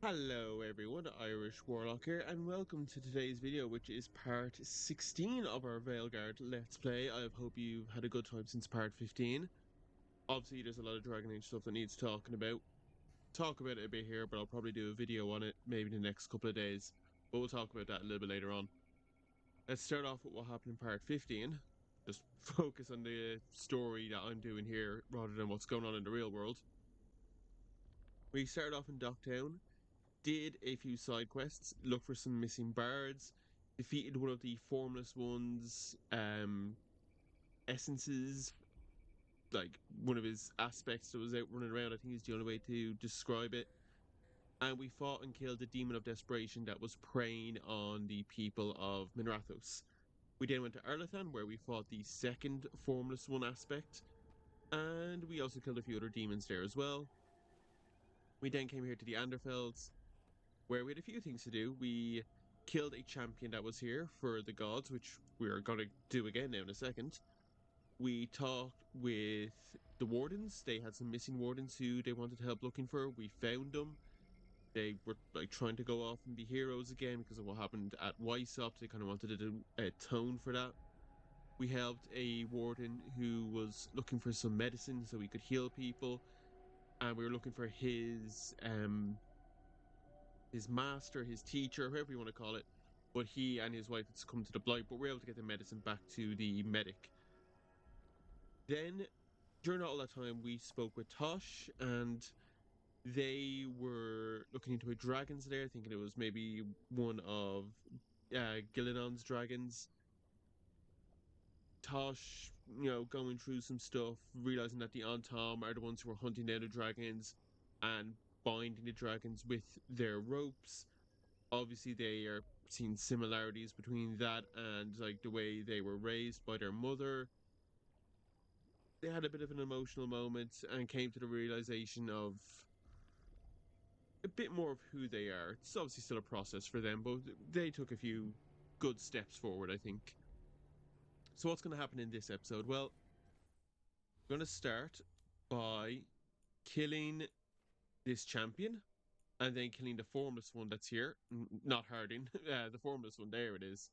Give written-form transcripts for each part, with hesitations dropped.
Hello everyone, Irish Warlock here, and welcome to today's video, which is part 16 of our Veilguard Let's Play. I hope you've had a good time since part 15. Obviously, there's a lot of Dragon Age stuff that needs talking about. Talk about it a bit here, but I'll probably do a video on it maybe in the next couple of days. But we'll talk about that a little bit later on. Let's start off with what happened in part 15. Just focus on the story that I'm doing here, rather than what's going on in the real world. We started off in Docktown. Did a few side quests, look for some missing bards, defeated one of the formless ones, essences, like one of his aspects that was out running around. I think is the only way to describe it. And we fought and killed the demon of desperation that was preying on the people of Minrathos. We then went to Arlathan, where we fought the second formless one aspect, and we also killed a few other demons there as well. We then came here to the Anderfelds, where we had a few things to do. We killed a champion that was here for the gods, which we're going to do again now in a second. We talked with the wardens. They had some missing wardens who they wanted help looking for. We found them. They were like trying to go off and be heroes again because of what happened at Weissop. They kind of wanted to atone for that. We helped a warden who was looking for some medicine so he could heal people, and we were looking for his master, his teacher, whoever you want to call it, but he and his wife had succumbed to the blight, but we were able to get the medicine back to the medic. Then, during all that time, we spoke with Tosh, and they were looking into a dragon's lair, thinking it was maybe one of Gillinon's dragons. Tosh, going through some stuff, realizing that the Antom are the ones who are hunting down the dragons and binding the dragons with their ropes. Obviously, they are seeing similarities between that and like the way they were raised by their mother. They had a bit of an emotional moment and came to the realization of a bit more of who they are. It's obviously still a process for them, but they took a few good steps forward, I think. So what's going to happen in this episode? Well, I'm going to start by killing this champion, and then killing the formless one that's here. Not Harding, the formless one, there it is.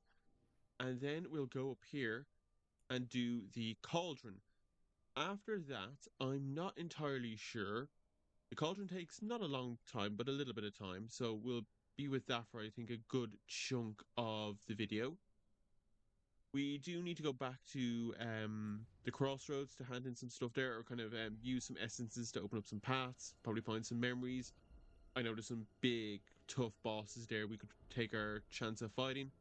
And then we'll go up here and do the Cauldron. After that, I'm not entirely sure. The Cauldron takes not a long time, but a little bit of time, so we'll be with that for, I think, a good chunk of the video. We do need to go back to the crossroads to hand in some stuff there, or kind of use some essences to open up some paths, probably find some memories. I know there's some big, tough bosses there we could take our chance of fighting.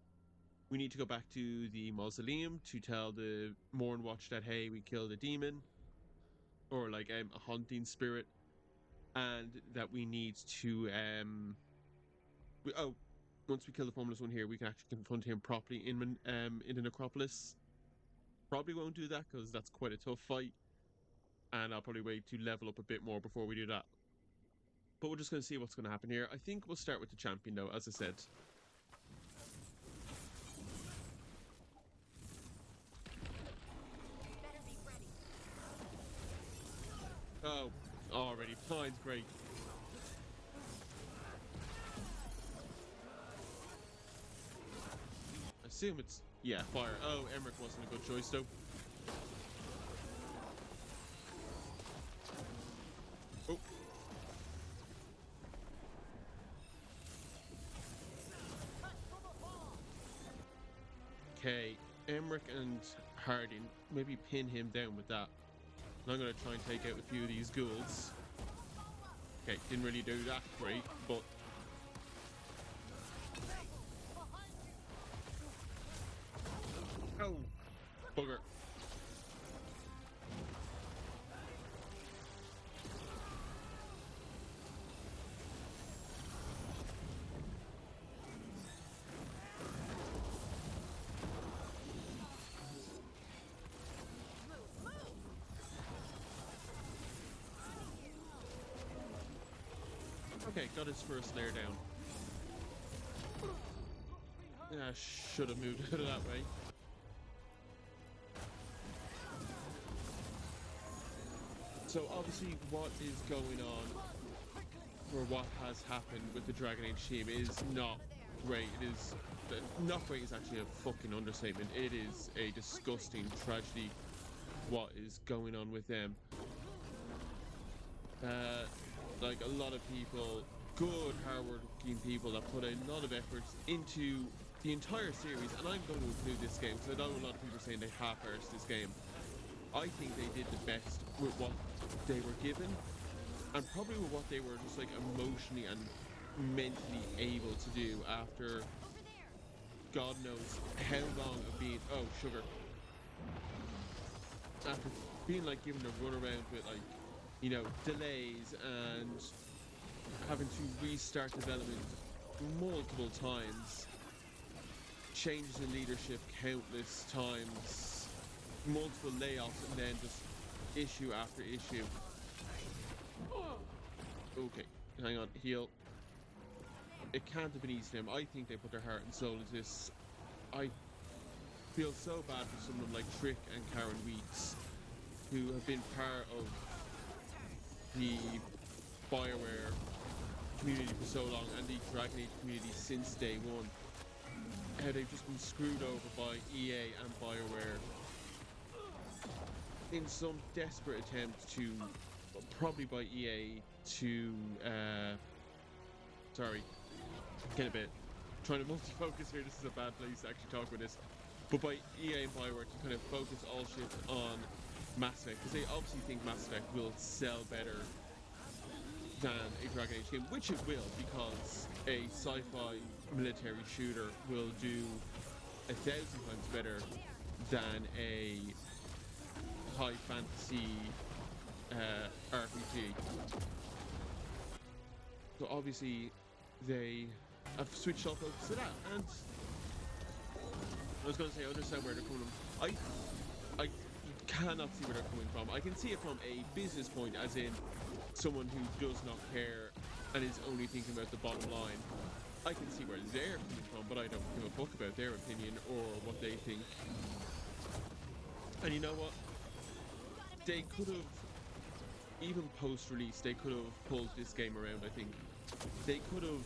We need to go back to the mausoleum to tell the Mornwatch that, hey, we killed a demon, or like a haunting spirit, and that we need to once we kill the formless one here, we can actually confront him properly in the necropolis. Probably won't do that because that's quite a tough fight, and I'll probably wait to level up a bit more before we do that. But we're just going to see what's going to happen here. I think we'll start with the champion though, as I said. Oh, already. Fine's great. I assume it's... yeah, fire. Oh, Emmerich wasn't a good choice though. Oh. Okay, Emmerich and Harding, maybe pin him down with that. And I'm going to try and take out a few of these ghouls. Okay, didn't really do that great, but... oh, bugger. Okay, got his first layer down. Yeah, I should have moved out of that way. So obviously what is going on for what has happened with the Dragon Age team is not great. It is not great is actually a fucking understatement. It is a disgusting tragedy what is going on with them. Like a lot of people, good hard-working people that put a lot of efforts into the entire series, and I'm going to include this game because I know a lot of people are saying they half-arsed this game. I think they did the best with what they were given, and probably with what they were just like emotionally and mentally able to do after God knows how long of being sugar. After being like given a run around with like, you know, delays and having to restart development multiple times, changes in leadership countless times, multiple layoffs, and then just issue after issue. Okay, hang on, heal. It can't have been easy to them. I think they put their heart and soul into this. I feel so bad for someone like Trick and Karen Weeks, who have been part of the Bioware community for so long and the Dragon Age community since day one. How they've just been screwed over by EA and Bioware in some desperate attempt to, probably by EA to, sorry, get a bit, trying to multi-focus here, this is a bad place to actually talk about this, but by EA and Bioware to kind of focus all shit on Mass Effect, because they obviously think Mass Effect will sell better than a Dragon Age game, which it will, because a sci-fi military shooter will do 1,000 times better than a high fantasy RPG. So obviously they have switched off focus to that, and I was going to say I understand where they're coming from. I cannot see where they're coming from. I can see it from a business point, as in someone who does not care and is only thinking about the bottom line. I can see where they're coming from, but I don't give a fuck about their opinion or what they think. And you know what? They could have, even post-release, they could have pulled this game around, I think. They could have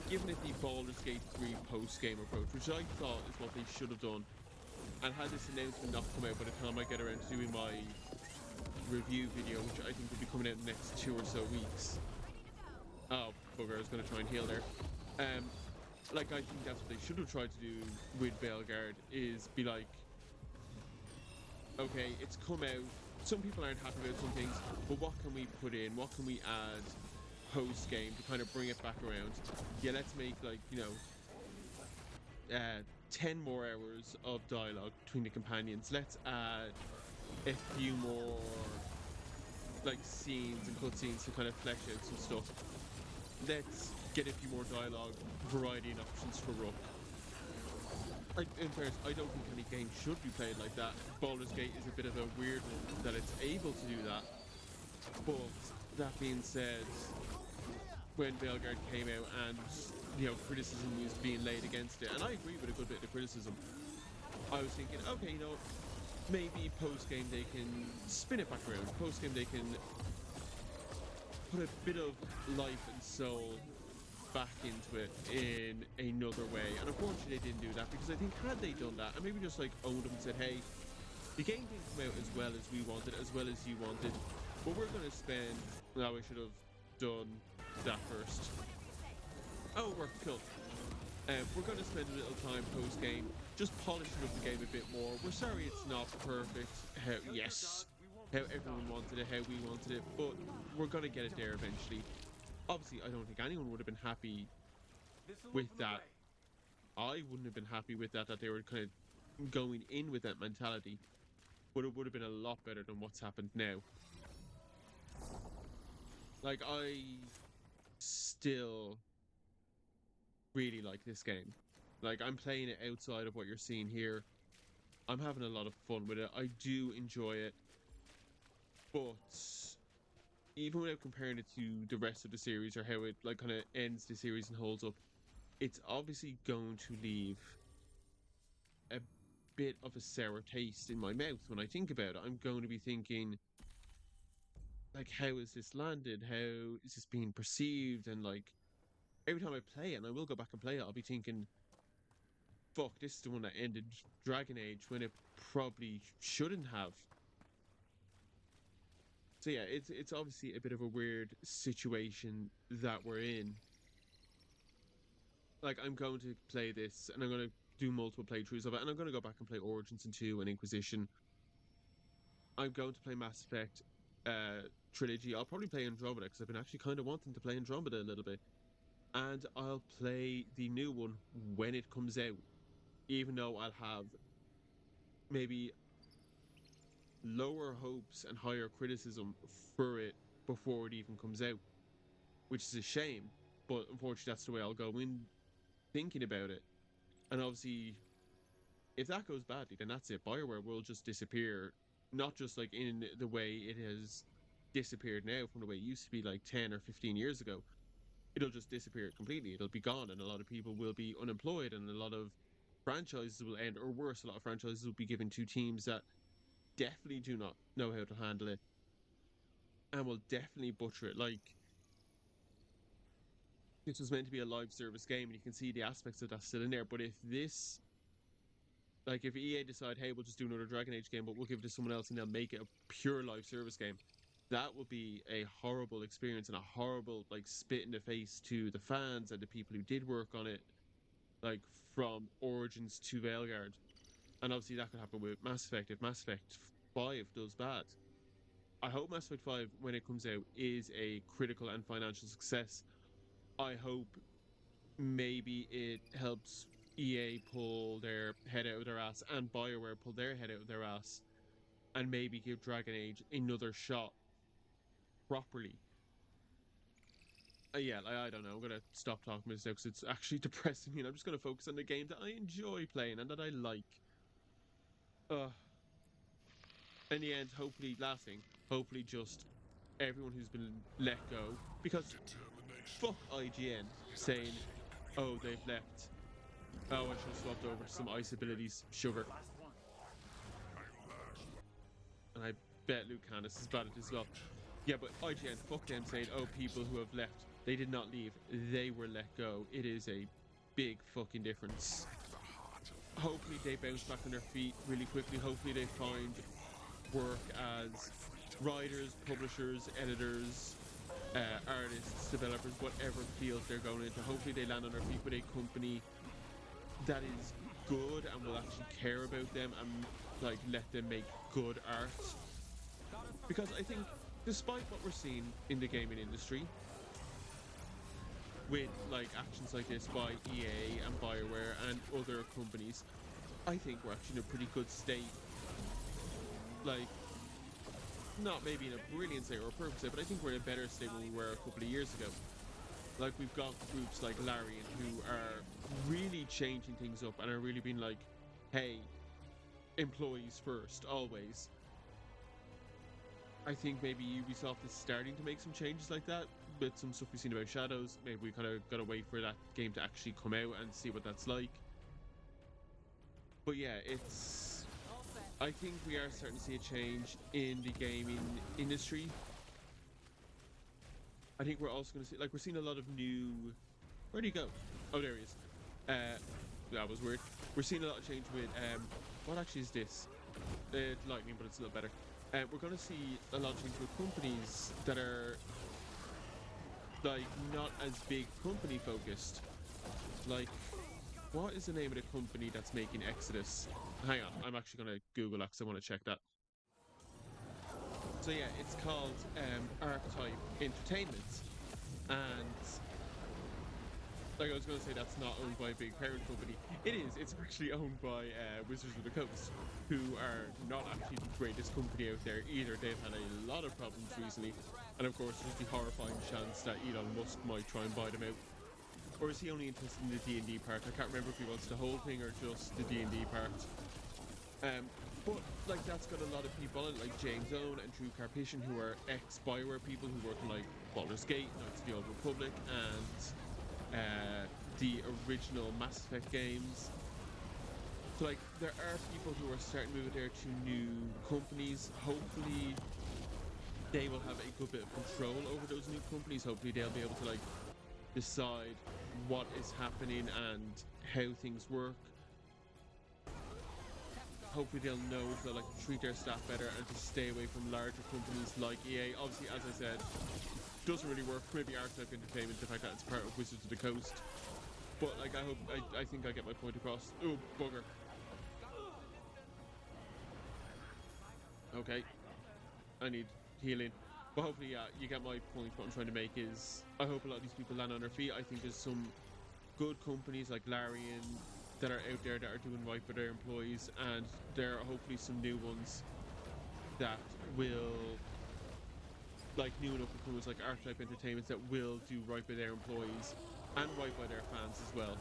given it the Baldur's Gate 3 post-game approach, which I thought is what they should have done. And had this announcement not come out by the time I get around to doing my review video, which I think will be coming out in the next 2 or so weeks. Oh, bugger, I was going to try and heal there. Like, I think that's what they should have tried to do with Veilguard, is be like, okay, it's come out, some people aren't happy about some things, but what can we put in, what can we add post-game to kind of bring it back around? Yeah, let's make, like, you know, 10 more hours of dialogue between the companions. Let's add a few more, like, scenes and cutscenes to kind of flesh out some stuff. Let's get a few more dialogue, variety and options for Rook. Like, in fairness, I don't think any game should be played like that. Baldur's Gate is a bit of a weird one that it's able to do that. But that being said, when Veilguard came out and, you know, criticism was being laid against it, and I agree with a good bit of the criticism, I was thinking, okay, you know, maybe post-game they can spin it back around. Post-game they can put a bit of life and soul back into it in another way. And unfortunately they didn't do that, because I think had they done that and maybe just like owned them and said, hey, the game didn't come out as well as we wanted, as well as you wanted, but we're going to spend, no, I should have done that first. Oh, we're cool. We're going to spend a little time post-game just polishing up the game a bit more. We're sorry it's not perfect, how everyone wanted it, how we wanted it, but we're going to get it there eventually. Obviously, I don't think anyone would have been happy with that. I wouldn't have been happy with that they were kind of going in with that mentality, but it would have been a lot better than what's happened now. Like, I still really like this game. Like, I'm playing it outside of what you're seeing here. I'm having a lot of fun with it. I do enjoy it. But even without comparing it to the rest of the series, or how it like kind of ends the series and holds up, it's obviously going to leave a bit of a sour taste in my mouth when I think about it. I'm going to be thinking, like, how is this landed? How is this being perceived? And like every time I play it, and I will go back and play it, I'll be thinking, fuck, this is the one that ended Dragon Age when it probably shouldn't have. So yeah, it's obviously a bit of a weird situation that we're in. Like, I'm going to play this, and I'm going to do multiple playthroughs of it, and I'm going to go back and play Origins and 2 and Inquisition. I'm going to play Mass Effect trilogy. I'll probably play Andromeda because I've been actually kind of wanting to play Andromeda a little bit, and I'll play the new one when it comes out, even though I'll have maybe lower hopes and higher criticism for it before it even comes out, which is a shame. But unfortunately, that's the way I'll go in thinking about it. And obviously, if that goes badly, then that's it. Bioware will just disappear, not just like in the way it has disappeared now from the way it used to be like 10 or 15 years ago. It'll just disappear completely. It'll be gone, and a lot of people will be unemployed, and a lot of franchises will end, or worse, a lot of franchises will be given to teams that definitely do not know how to handle it and will definitely butcher it. Like, this was meant to be a live service game, and you can see the aspects of that still in there. But if this, like, if EA decide, hey, we'll just do another Dragon Age game, but we'll give it to someone else and they'll make it a pure live service game, that would be a horrible experience and a horrible, like, spit in the face to the fans and the people who did work on it, like, from Origins to Veilguard. And obviously that could happen with Mass Effect if Mass Effect 5 does bad. I hope Mass Effect 5, when it comes out, is a critical and financial success. I hope maybe it helps EA pull their head out of their ass and Bioware pull their head out of their ass and maybe give Dragon Age another shot properly. Yeah, I don't know. I'm going to stop talking about this now because it's actually depressing me, and I'm just going to focus on the game that I enjoy playing and that I like. In the end, hopefully, last thing, hopefully just everyone who's been let go, because fuck IGN saying, oh, they've left. Oh, I should have swapped over to some ice abilities, sugar. And I bet Luke Candace is bad at this as well. Yeah, but IGN, fuck them saying, oh, people who have left, they did not leave, they were let go. It is a big fucking difference. Hopefully they bounce back on their feet really quickly. Hopefully they find work as writers, publishers, editors, artists, developers, whatever field they're going into. Hopefully they land on their feet with a company that is good and will actually care about them and like let them make good art. Because I think despite what we're seeing in the gaming industry with like actions like this by EA and Bioware and other companies, I think we're actually in a pretty good state. Like, not maybe in a brilliant state or a perfect state, but I think we're in a better state than we were a couple of years ago. Like, we've got groups like Larian who are really changing things up and are really being like, hey, employees first, always. I think maybe Ubisoft is starting to make some changes like that with some stuff we've seen about Shadows. Maybe we kind of got to wait for that game to actually come out and see what that's like. But yeah, I think we are starting to see a change in the gaming industry. I think we're also going to see, like, we're seeing a lot of new... Where'd he go? Oh, there he is. That was weird. We're seeing a lot of change with, what actually is this? Lightning, but it's a little better. We're going to see a lot of change with companies that are, like, not as big company focused. Like, what is the name of the company that's making Exodus? Hang on, I'm actually going to Google that because I want to check that. So yeah, it's called Archetype Entertainment, and like I was going to say, that's not owned by a big parent company. It is. It's actually owned by Wizards of the Coast, who are not actually the greatest company out there either. They've had a lot of problems recently, and of course there's the horrifying chance that Elon Musk might try and buy them out. Or is he only interested in the D&D part? I can't remember if he wants the whole thing or just the D&D part. But like, that's got a lot of people on it, like James Owen and Drew Karpyshyn, who are ex-Bioware people who work on like Baldur's Gate, Knights of the Old Republic, and the original Mass Effect games. So like, there are people who are starting to move there to new companies. Hopefully they will have a good bit of control over those new companies. Hopefully they'll be able to like decide what is happening and how things work. Hopefully they'll know to like treat their staff better and to stay away from larger companies like EA. Obviously, as I said, doesn't really work. Maybe Archetype Entertainment, the fact that it's part of Wizards of the Coast. But like I think I get my point across. Oh, bugger. Okay. I need healing. But hopefully, yeah, you get my point. What I'm trying to make is I hope a lot of these people land on their feet. I think there's some good companies like Larian that are out there that are doing right for their employees, and there are hopefully some new ones that will, like new enough companies like Archetype Entertainment, that will do right by their employees and right by their fans as well.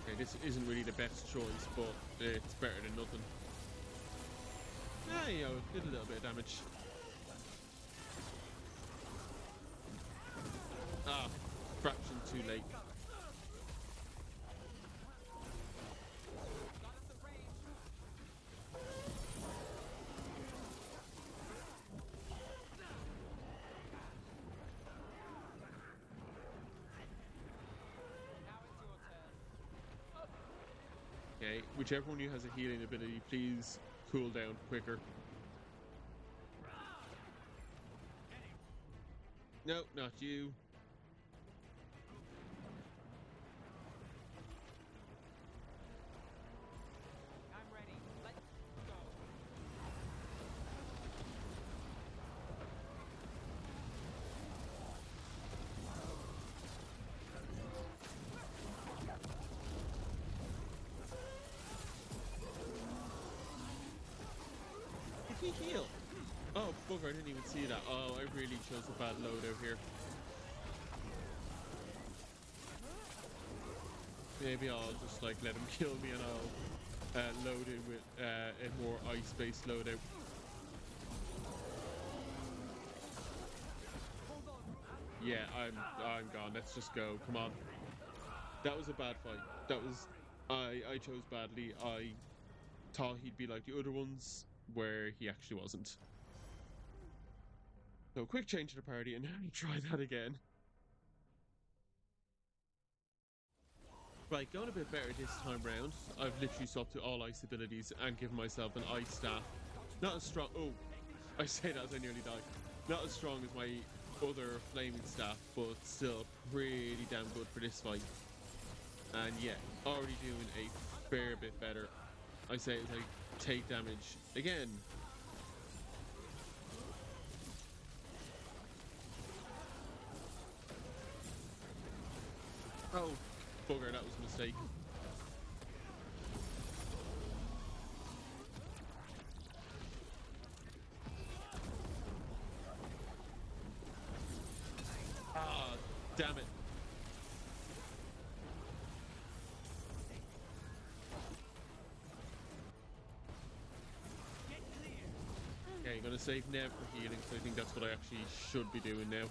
Okay, this isn't really the best choice, but it's better than nothing. Yeah, you know, did a little bit of damage. Ah, fraction too late. Okay, whichever one of you has a healing ability, please cool down quicker. No, not you. I'm ready. Let's go. Did he heal? Oh, bugger, I didn't even see that. Oh, I really chose a bad loadout here. Maybe I'll just like let him kill me and I'll load in with a more ice-based loadout. Yeah, I'm gone. Let's just go. Come on. That was a bad fight. That was I chose badly. I thought he'd be like the other ones, where he actually wasn't. So quick change to the party and try that again. Right, going a bit better this time round. I've literally swapped to all ice abilities and given myself an ice staff. Not as strong. Oh, I say that as I nearly died. Not as strong as my other flaming staff, but still pretty damn good for this fight. And yeah, already doing a fair bit better. I say as I take damage again. Oh, bugger, that was a mistake. Ah, damn it. Okay, I'm gonna save Nev for healing, so I think that's what I actually should be doing now.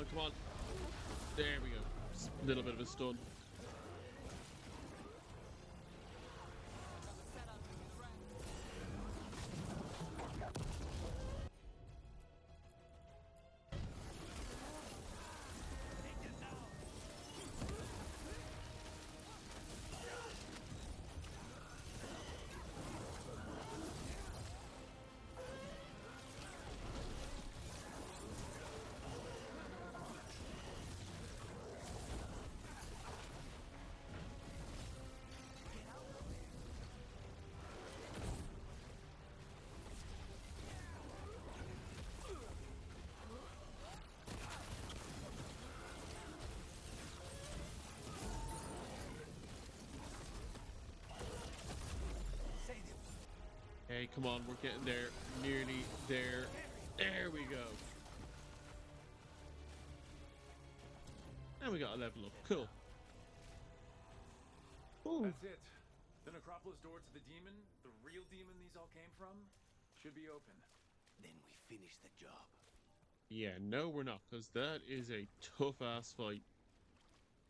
Come on. There we go. Just a little bit of a stun. Hey, come on, we're getting there. Nearly there. There we go. And we got a level up. Cool. Ooh. That's it. The necropolis door to the demon, the real demon these all came from, should be open. Then we finish the job. Yeah, no, we're not, because that is a tough-ass fight.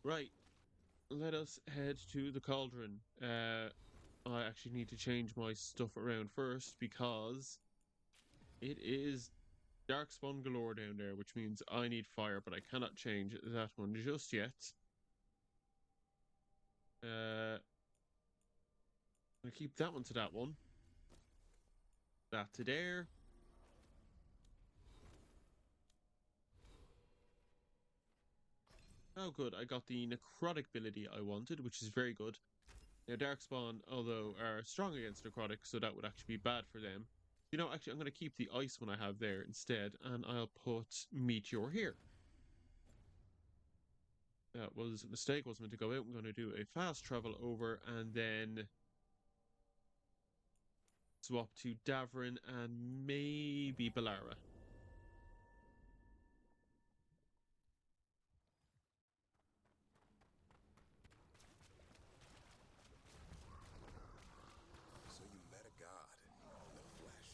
Right. Let us head to the Cauldron. I actually need to change my stuff around first, because it is Darkspawn galore down there, which means I need fire, but I cannot change that one just yet. I'll keep that one to that one. That to there. Oh, good. I got the necrotic ability I wanted, which is very good. Now, Darkspawn, although, are strong against necrotic, so that would actually be bad for them. You know, actually, I'm going to keep the ice one I have there instead, and I'll put Meteor here. That was a mistake. I was meant to go out. I'm going to do a fast travel over and then swap to Davrin and maybe Balara. So you met a god in the flesh.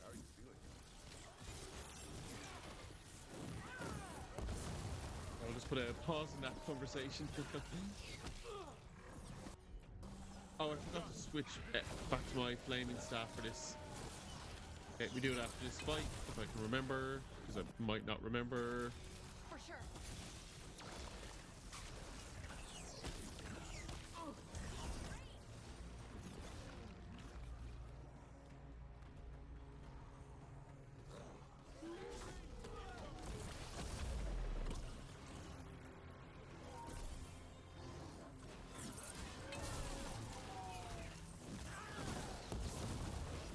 How are you feeling? I'll just put a pause in that conversation. Oh, I forgot to switch back to my flaming staff for this. Okay, we do it after this fight, if I can remember, because I might not remember. For sure.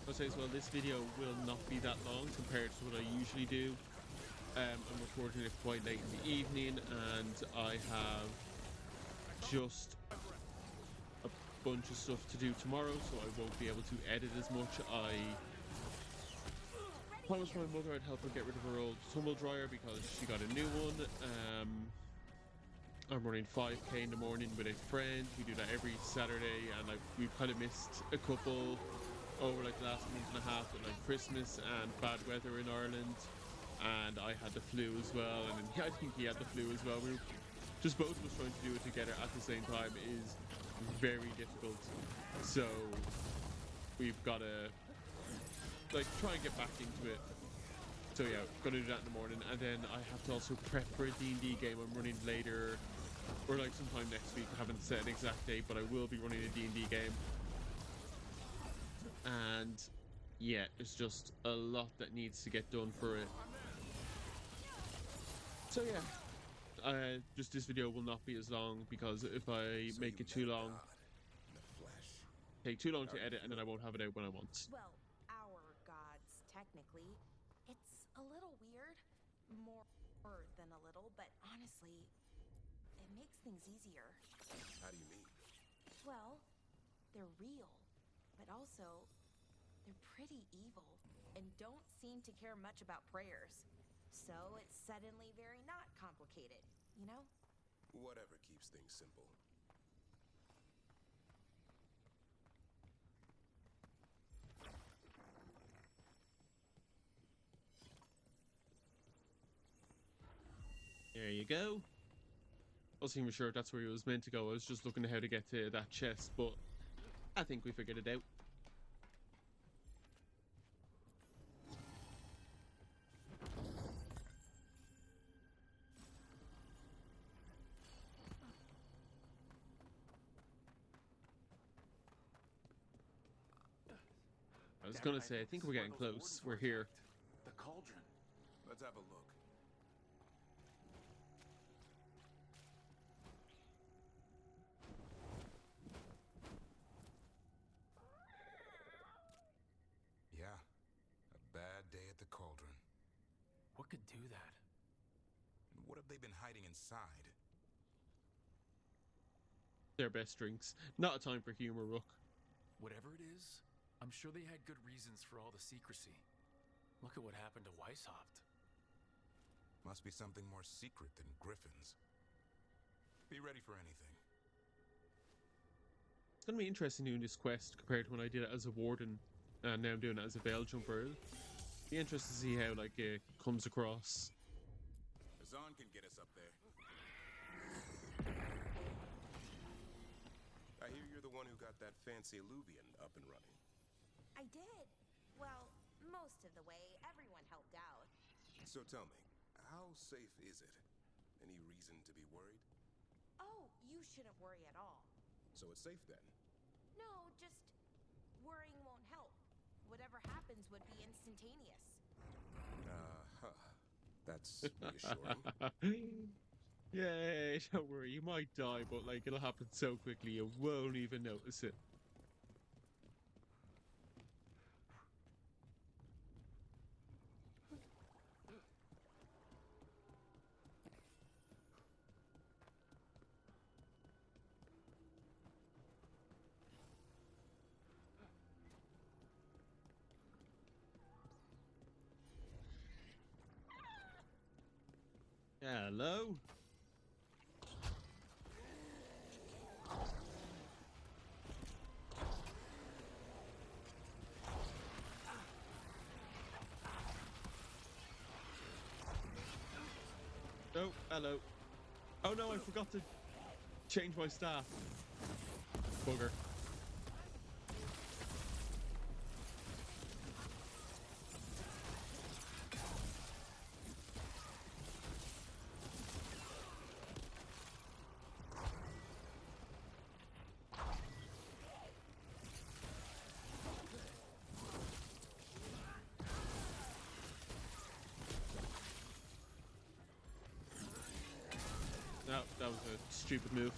I'll say as well, this video will not be that long compared to what I usually do. I'm recording it quite late in the evening, and I have just a bunch of stuff to do tomorrow, so I won't be able to edit as much. I promised my mother I'd help her get rid of her old tumble dryer because she got a new one. I'm running 5k in the morning with a friend. We do that every Saturday, and we've kind of missed a couple over like the last month and a half with like Christmas and bad weather in Ireland, and I had the flu as well, and then I think he had the flu as well. We were just both of us trying to do it together at the same time is very difficult, so we've got to like try and get back into it. So yeah, gonna do that in the morning, and then I have to also prep for a D&D game I'm running later, or like sometime next week. I haven't set an exact date, but I will be running a D&D game. And yeah, it's just a lot that needs to get done for it. So yeah, just this video will not be as long, because if I So make you it too met a long, god in the flesh. take too long to edit, and then I won't have it out when I want. Well, our gods, technically. It's a little weird. More than a little, but honestly, it makes things easier. How do you mean? Well, they're real, but also, they're pretty evil and don't seem to care much about prayers. So it's suddenly very not complicated, you know? Whatever keeps things simple. There you go. I wasn't even sure if that's where he was meant to go. I was just looking at how to get to that chest, but I think we figured it out. I was gonna say, I think we're getting close. We're here. The Cauldron. Let's have a look. Yeah, a bad day at the Cauldron. What could do that? And what have they been hiding inside? Their best drinks. Not a time for humor, Rook. Whatever it is, I'm sure they had good reasons for all the secrecy. Look at what happened to Weishaupt. Must be something more secret than Griffins. Be ready for anything. It's going to be interesting doing this quest compared to when I did it as a warden, and now I'm doing it as a veil jumper. Be interested to see how like it comes across. Azan can get us up there. I hear you're the one who got that fancy Illuvian up and running. I did. Well, most of the way. Everyone helped out. So tell me, how safe is it? Any reason to be worried? Oh, you shouldn't worry at all. So it's safe then? No, just worrying won't help. Whatever happens would be instantaneous. Uh-huh. That's reassuring. Yay, don't worry, you might die, but like it'll happen so quickly you won't even notice it. Hello? Oh, hello. Oh no, I forgot to change my staff. Bugger. No, that was a stupid move.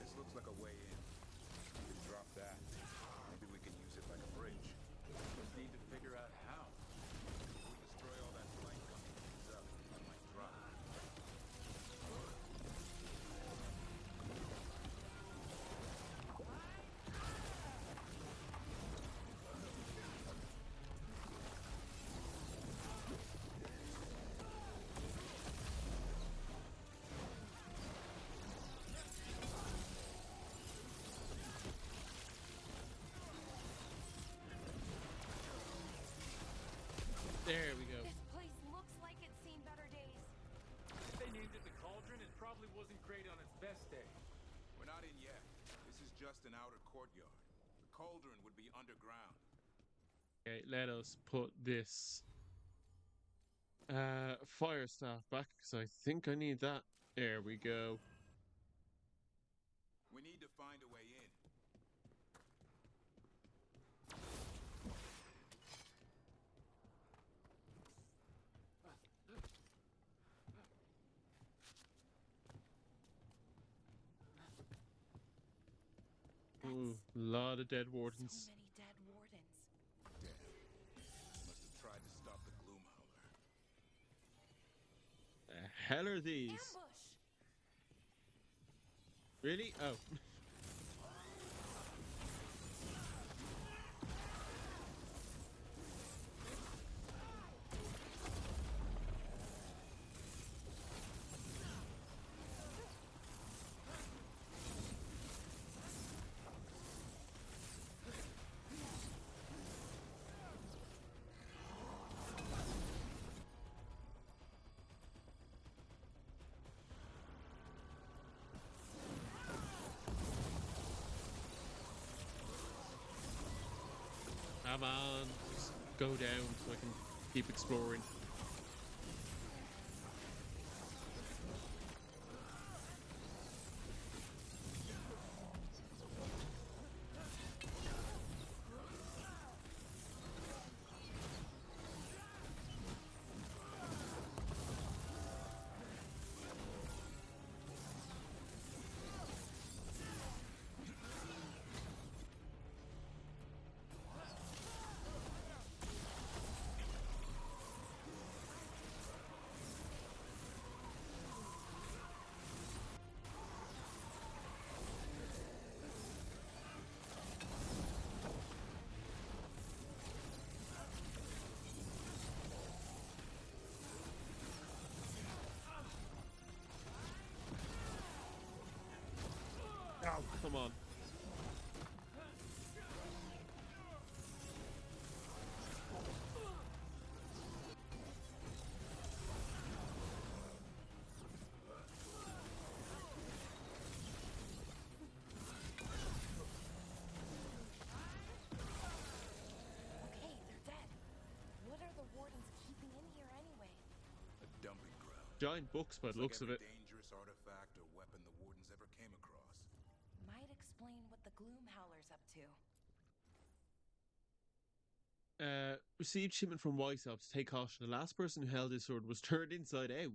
This looks like a way in. We can drop that. Maybe we can use it like a bridge. Just need to figure out how. If we destroy all that flank coming things up, I might drop it. There we go. This place looks like it's seen better days. If they named it the Cauldron, it probably wasn't great on its best day. We're not in yet. This is just an outer courtyard. The cauldron would be underground. Okay, let us put this fire staff back because I think I need that. There we go. We need to find a way in. Ooh, lot of dead wardens. So many dead wardens. Dead. Must have tried to stop the Gloomhowler. The hell are these? Ambush! Really? Oh. Come on, just go down so I can keep exploring. Come on. Okay, they're dead. What are the wardens keeping in here anyway? A dumping ground. Giant books by the Looks looks of like it. every dangerous artifact or weapon the wardens ever came across. Might explain what the Gloom Howler's up to. Received shipment from Weishaupt to take caution. The last person who held his sword was turned inside out.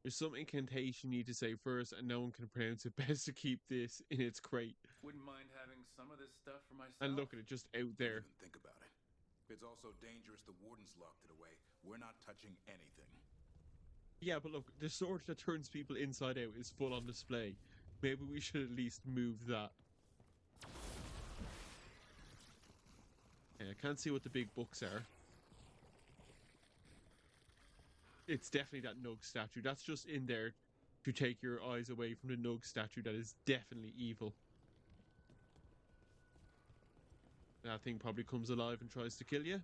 There's some incantation you need to say first, and no one can pronounce it. Best to keep this in its crate. Wouldn't mind having some of this stuff for myself. And look at it, just out Don't there. even think about it. It's also dangerous the wardens locked it away. We're not touching anything. Yeah, but look, the sword that turns people inside out is full on display. Maybe we should at least move that. Yeah, I can't see what the big books are. It's definitely that Nug statue. That's just in there to take your eyes away from the Nug statue that is definitely evil. That thing probably comes alive and tries to kill you.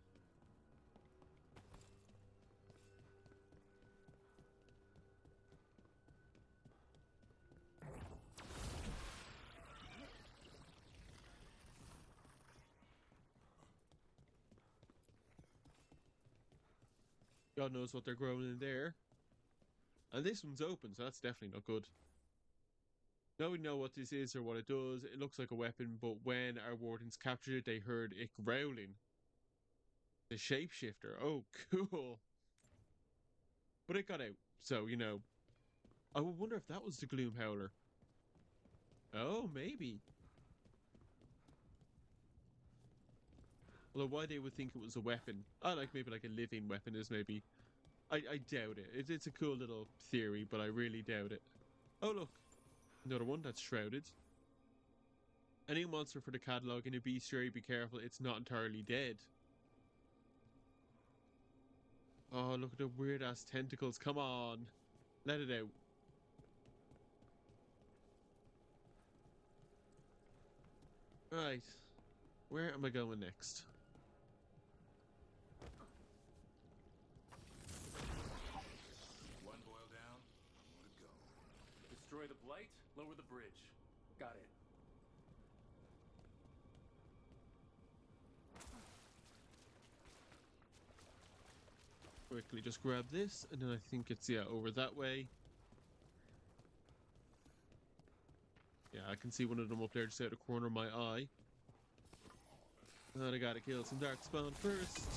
God knows what they're growing in there. And this one's open, so that's definitely not good. Now we know what this is or what it does. It looks like a weapon, but when our wardens captured it, they heard it growling. The shapeshifter. Oh, cool. But it got out, so, you know. I would wonder if that was the Gloom Howler. Oh, maybe. Although why they would think it was a weapon. I like maybe like a living weapon is maybe. I doubt it. It's a cool little theory, but I really doubt it. Oh, look. Another one that's shrouded. A new monster for the catalogue in a bestiary. Be careful, it's not entirely dead. Oh, look at the weird ass tentacles. Come on. Let it out. Right. Where am I going next? One boil down, more to go. Destroy the blight, lower the bridge. Got it. Quickly just grab this, and then I think it's, yeah, over that way. Yeah, I can see one of them up there just out of the corner of my eye. And I gotta kill some darkspawn first.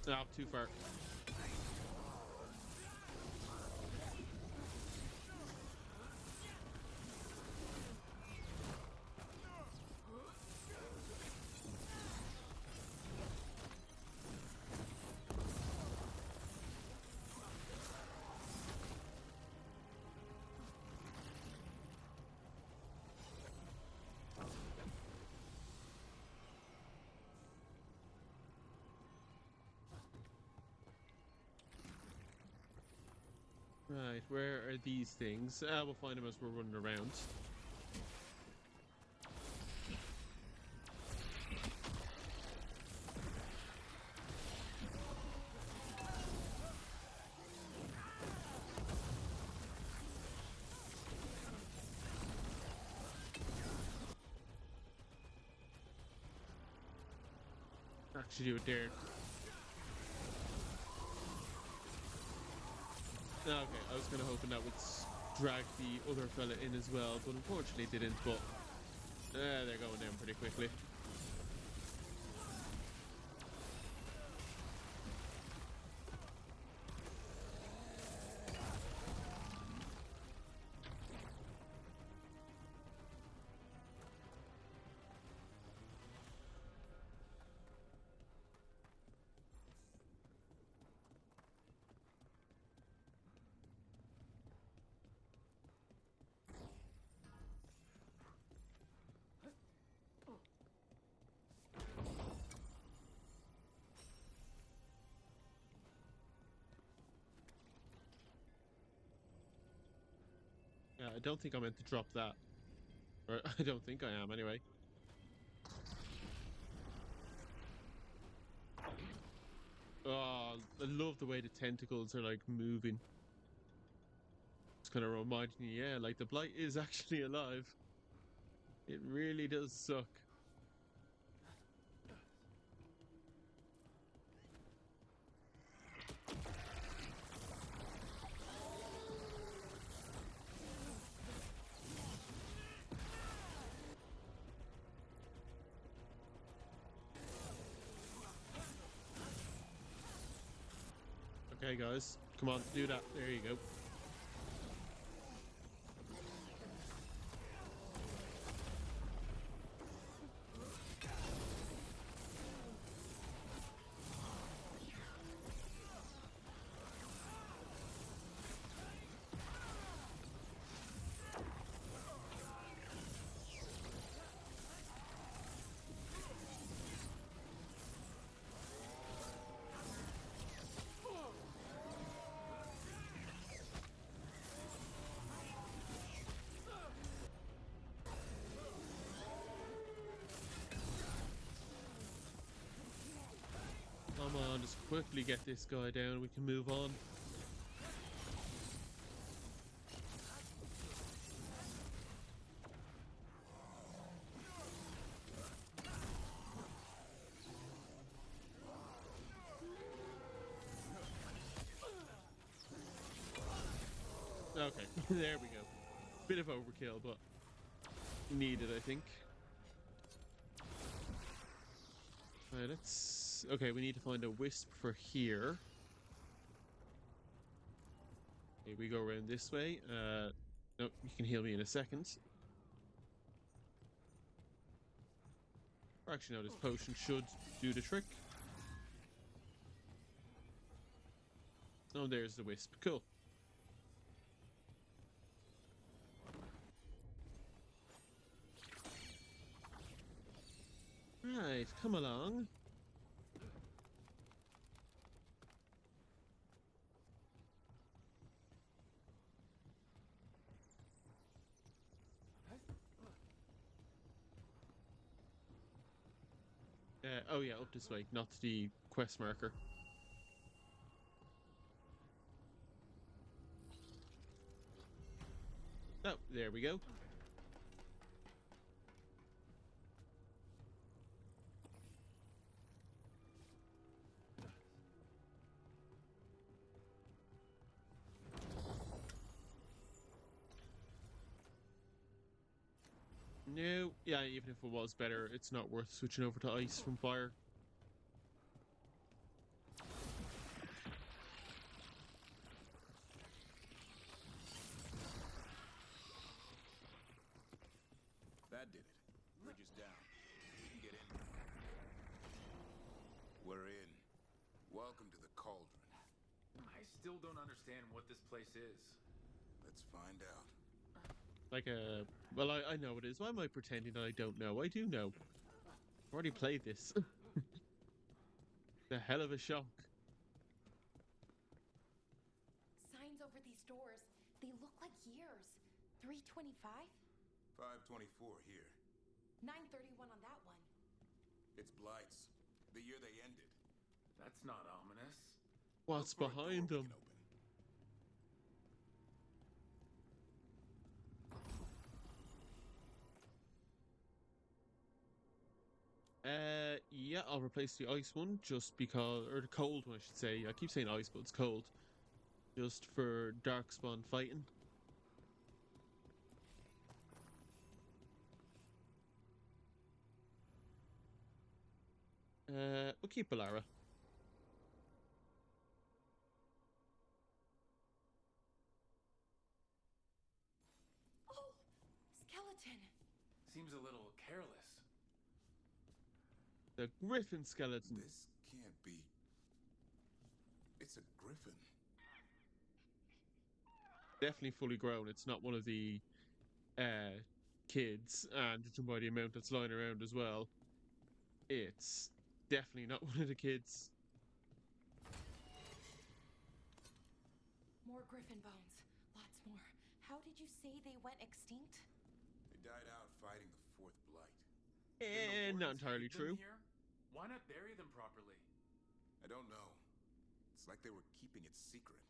Ah, too far. Right, where are these things? We'll find them as we're running around. Actually do it there. Okay, I was kind of hoping that would drag the other fella in as well, but unfortunately it didn't, but they're going down pretty quickly. I don't think I meant to drop that. Or I don't think I am, anyway. Oh, I love the way the tentacles are, like, moving. It's kind of reminding me, yeah, like, the Blight is actually alive. It really does suck. Okay, guys, come on, do that. There you go. Come on, just quickly get this guy down. We can move on. Okay, there we go. Bit of overkill, but needed, I think. Alright, let's... Okay, we need to find a wisp for here. Okay, we go around this way. No, you can heal me in a second. Or actually, no, this potion should do the trick. Oh, there's the wisp. Cool. Right, come along. Oh yeah, up this way, not the quest marker. Oh, there we go. No, yeah, even if it was better, it's not worth switching over to ice from fire. That did it. Bridge is down. We can get in. We're in. Welcome to the Cauldron. I still don't understand what this place is. Let's find out. Like a... Well, I know it is. Why am I pretending that I don't know? I do know. I've already played this. The hell of a shock. Signs over these doors. They look like years. 325? 524 here. 931 on that one. It's Blight's. The year they ended. That's not ominous. What's Look for a behind door we them? can open. Yeah, I'll replace the ice one just because, or the cold one, I should say. I keep saying ice, but it's cold. Just for Darkspawn fighting. We'll keep Balara. Oh, skeleton. Seems a little careless. The Griffin skeleton. This can't be. It's a griffin. Definitely fully grown. It's not one of the kids, and judging by the amount that's lying around as well, it's definitely not one of the kids. More griffin bones. Lots more. How did you say they went extinct? They died out fighting the Fourth Blight. Didn't the Not wardens entirely keep them true. Here? Why not bury them properly? I don't know. It's like they were keeping it secret.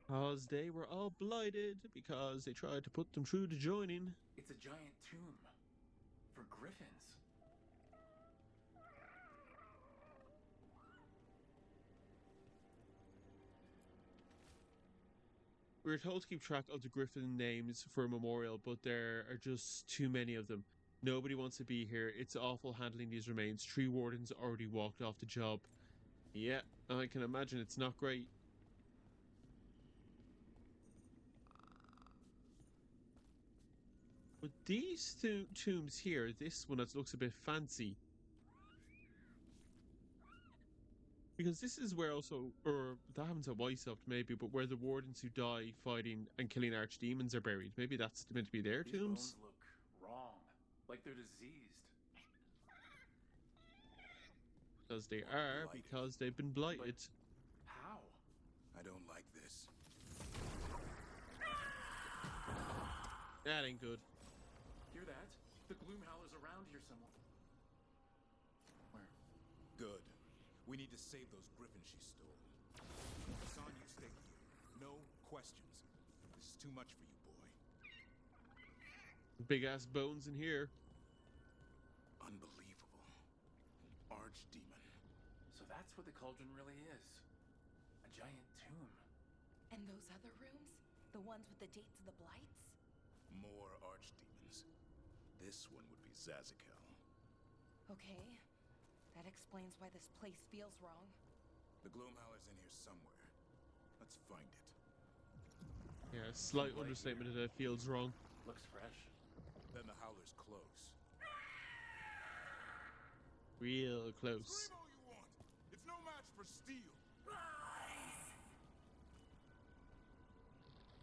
Because they were all blighted because they tried to put them through the joining. It's a giant tomb for Griffins. We were told to keep track of the Griffin names for a memorial, but there are just too many of them. Nobody wants to be here. It's awful handling these remains. 3 wardens already walked off the job. Yeah, I can imagine it's not great. But these tombs here, this one that looks a bit fancy. Because this is where also, or that happens at Weishaupt maybe, but where the wardens who die fighting and killing archdemons are buried. Maybe that's meant to be their These tombs. bones look wrong, like they're diseased. Because they are, Blighted. because they've been blighted. How? I don't like this. That ain't good. Hear that? The gloom howler's around here somewhere. Where? Good. We need to save those griffins she stole. Hassan, you stay here. No questions. This is too much for you, boy. Big ass bones in here. Unbelievable. Archdemon. So that's what the cauldron really is. A giant tomb. And those other rooms? The ones with the dates of the blights? More archdemons. This one would be Zazikel. Okay. That explains why this place feels wrong. The Gloomhowler's in here somewhere. Let's find it. Yeah, slight understatement that it feels wrong. Looks fresh. Then the Howler's close. Real close. Scream all you want. It's no match for steel.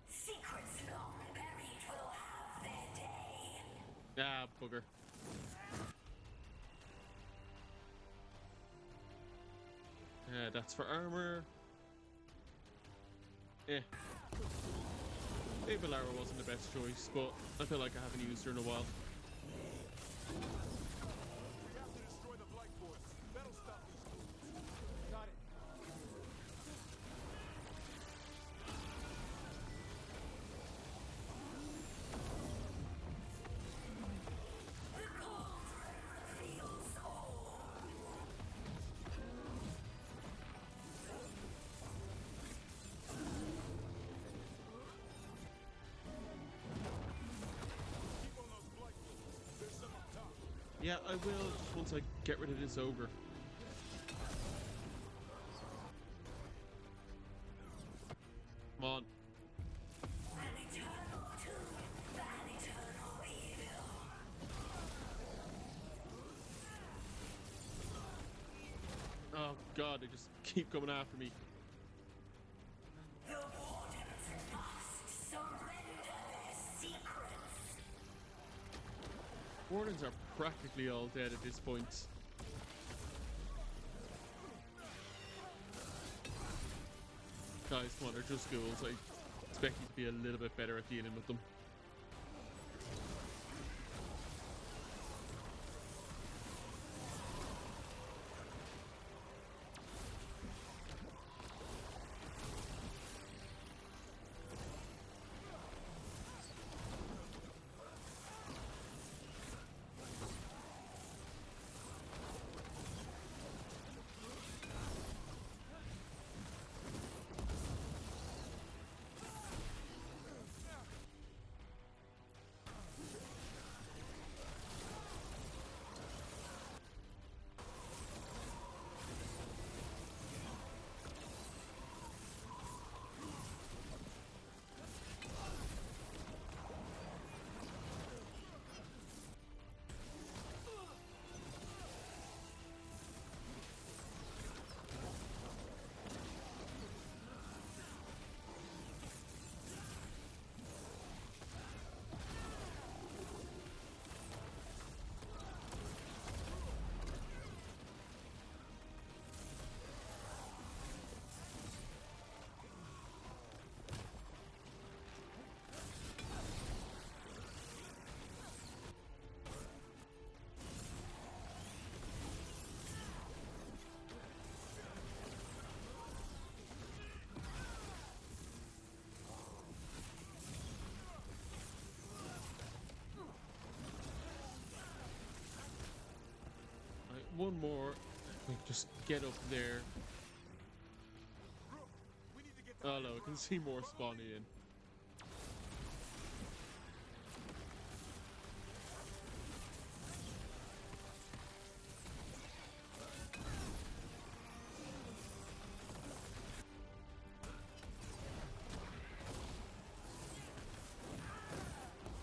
Secrets long buried will have their day. Ah, bugger. That's for armor. Maybe Lara wasn't the best choice, but I feel like I haven't used her in a while. We have to destroy the Blight Force. That'll stop these fools. Got it. The cauldron reveals all. Keep on those Blight Forces. There's some up top. Yeah, I will just once I get rid of this ogre. Come on. An eternal tomb, an eternal evil. Oh god, they just keep coming after me. The wardens must surrender their secrets. Wardens are practically all dead at this point. Guys, come on, they're just ghouls. I expect you to be a little bit better at dealing with them. one more. Like, just get up there. Rook, we need to get to Oh higher no, I can ground. see more Follow spawning me. in.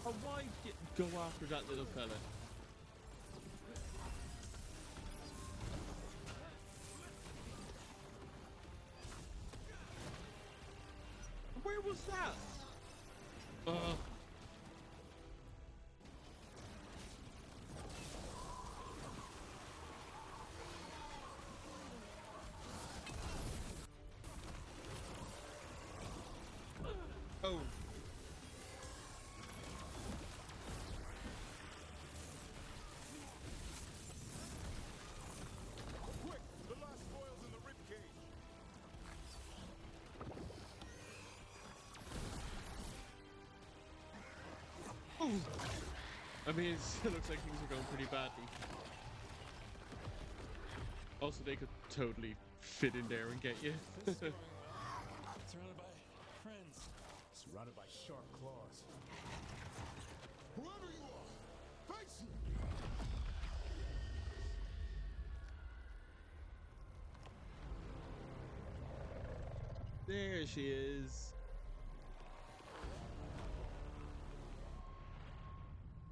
Oh, why go after that little fella? Where was that? Oh. Quick, the last spoil's in the rib cage. I mean, it still looks like things are going pretty badly. Also, they could totally fit in there and get you. This is going well. Surrounded by friends. Surrounded by sharp claws. Whoever you are, face me! There she is.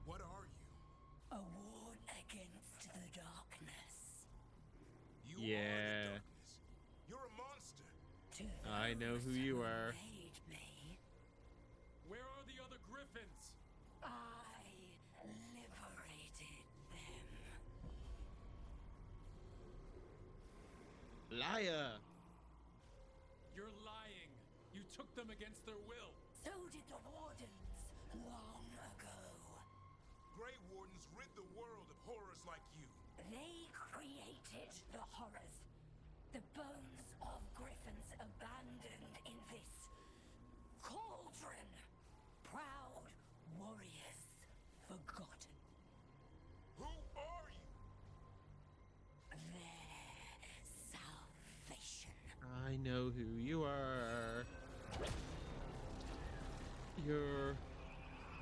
What are you? A ward against the darkness. You Yeah. are the darkness. You're a monster. To I know who those you who are. made me, Where are the other Griffins? I liberated them. Liar. You're lying. You took them against their will. So did the wardens long ago. Grey Wardens rid the world of horrors like you. They created the horrors. The bones of griffins abandoned in this cauldron. Proud warriors forgotten. Who are you? Their salvation. I know who you are. You're...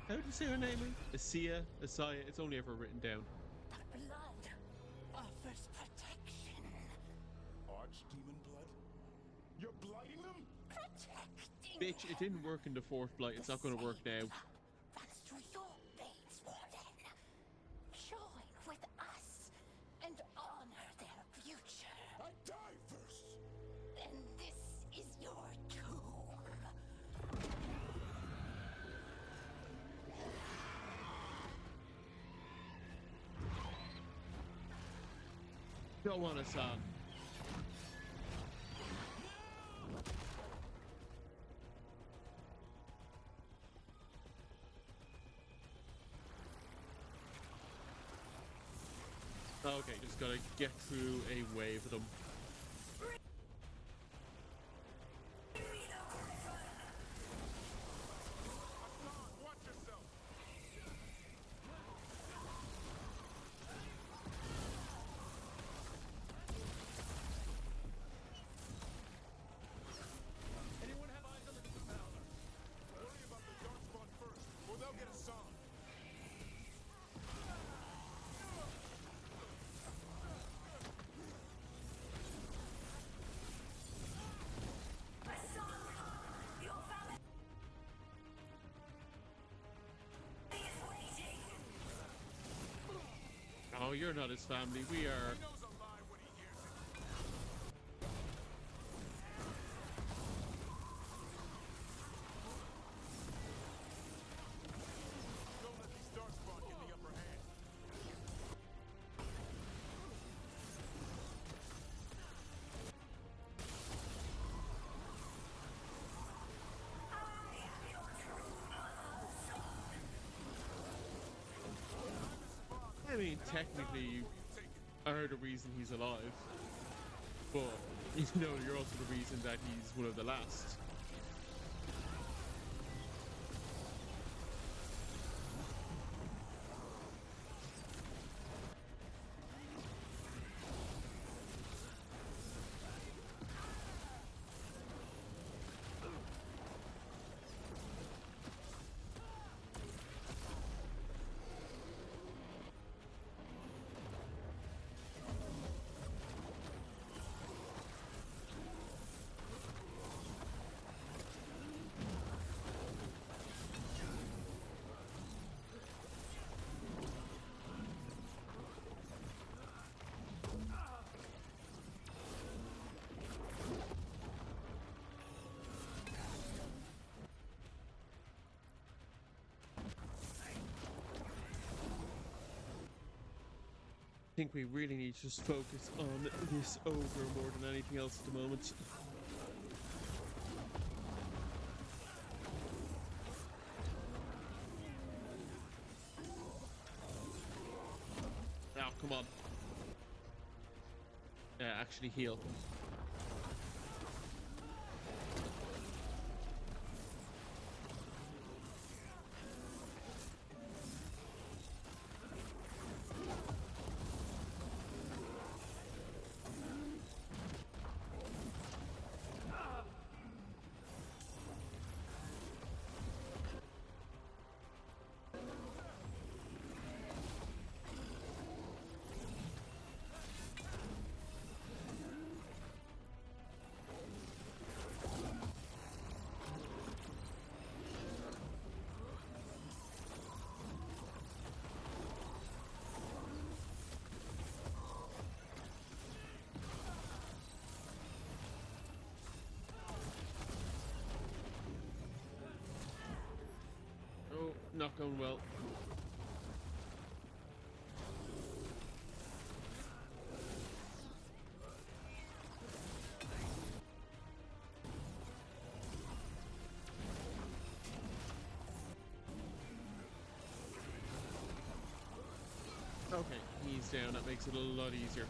How do you say her name? Asia? Asaya? It's only ever written down. The blood offers protection. Archdemon blood? You're blighting them? Protecting. Bitch, it didn't work in the fourth blight. It's not going to work now. Runs through your veins, Warden. Join with us and honor their future. I die first! Then this is your tomb. Go on, Asan. Okay, just gotta get through a wave of them. Hassan, watch yourself! Anyone have eyes on the compounder? Worry about the Darkspawn first, or they'll get Hassan. Your family is waiting. Oh, you're not his family. We are. He knows a lie when he hears it. Don't let these Darkspawn get the upper hand. I mean, technically, you are the reason he's alive. But, you know, you're also the reason that he's one of the last. think we really need to just focus on this ogre more than anything else at the moment. Oh, come on. Actually heal. Oh, not going well. Okay, he's down. That makes it a lot easier.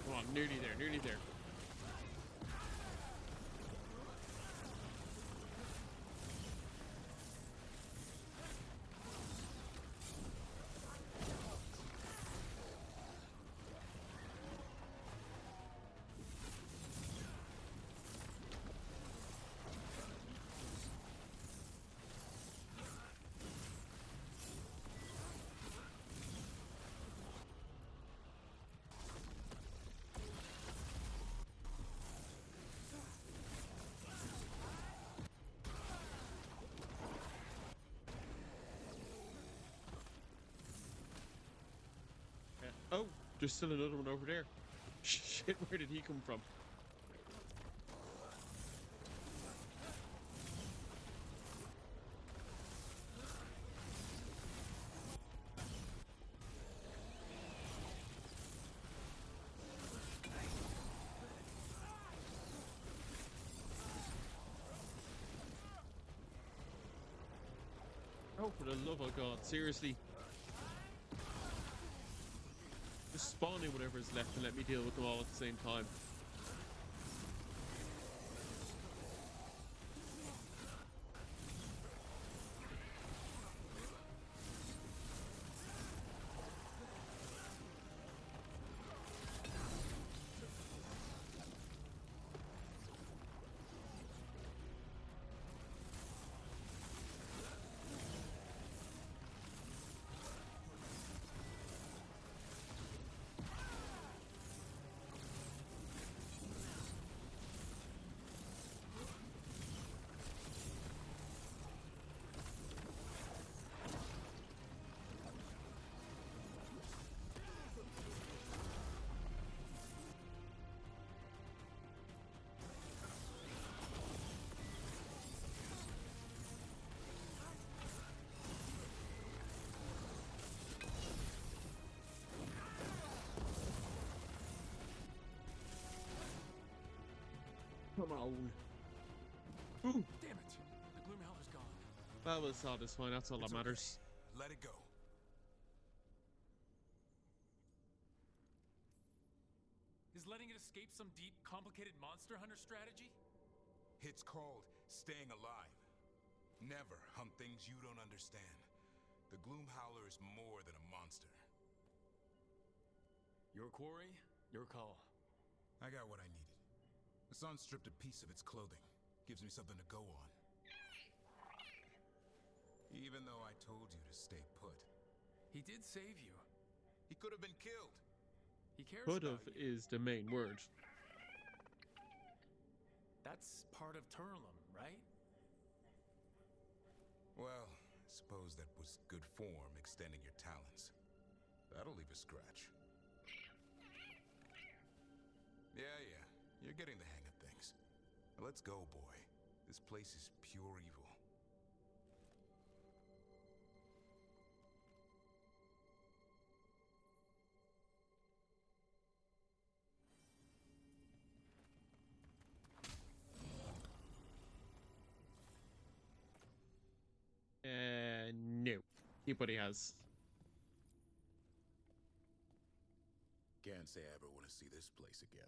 Come on, nearly there, nearly there. Oh, there's still another one over there. Shit, where did he come from? Oh, for the love of God, seriously. Just spawn in whatever is left and let me deal with them all at the same time. Come on. Ooh, Damn it! The Gloomhowler's gone. that was satisfying. That's all that It's matters. okay. Let it go. Is letting it escape some deep, complicated monster hunter strategy? It's called staying alive. Never hunt things you don't understand. The Gloomhowler is more than a monster. Your quarry, your call. I got what I needed. The sun stripped a piece of its clothing. Gives me something to go on. Even though I told you to stay put. He did save you. He could have been killed. He cares Could about have you. is the main word. That's part of Turlum, right? Well, I suppose that was good form, extending your talons. That'll leave a scratch. Yeah, you're getting the hang of things. Now let's go, boy. This place is pure evil. No. Keep what he has. Can't say I ever want to see this place again.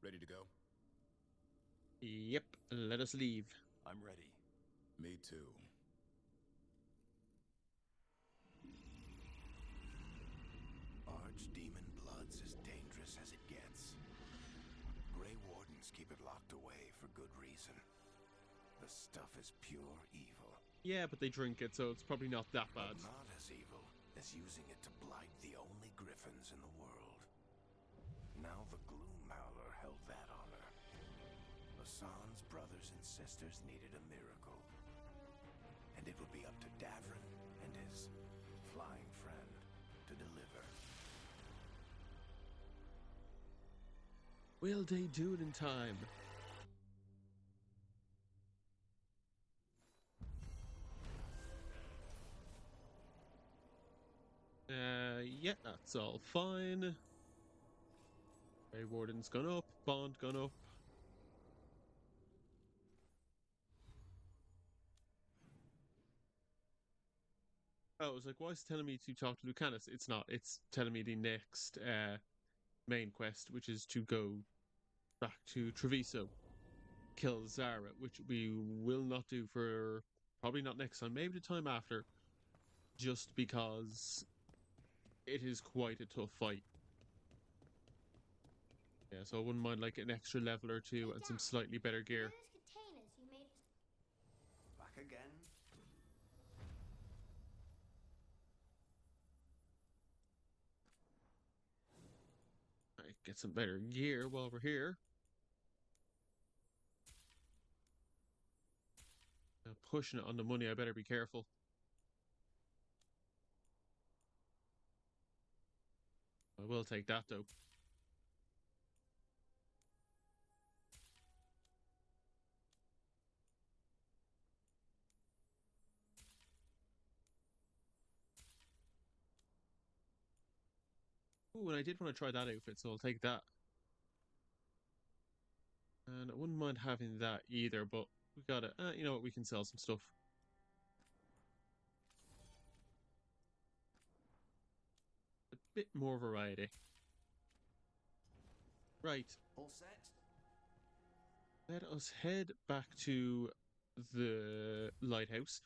Ready to go? Yep, let us leave. I'm ready. Me too. Archdemon blood's as dangerous as it gets. Grey Wardens keep it locked away for good reason. The stuff is pure evil. Yeah, but they drink it, so it's probably not that bad. But not as evil as using it to blight the only Griffins in the world. Now the Gloom Howler held that honor. Hassan's brothers and sisters needed a miracle. And it would be up to Davrin and his flying friend to deliver. Will they do it in time? Yeah, that's all fine. Grey Warden's gone up, Bond gone up. Oh, I was like, why is it telling me to talk to Lucanus? It's not. It's telling me the next main quest, which is to go back to Treviso, kill Zara, which we will not do for probably not next time, maybe the time after, just because it is quite a tough fight. Yeah, so I wouldn't mind like an extra level or two and some slightly better gear. Those containers you made. Back again. Right, get some better gear while we're here. Now, pushing it on the money, I better be careful. I will take that though. Ooh, and I did want to try that outfit, so I'll take that. And I wouldn't mind having that either, but we gotta, you know what, we can sell some stuff. A bit more variety. Right, All set? let us head back to the lighthouse.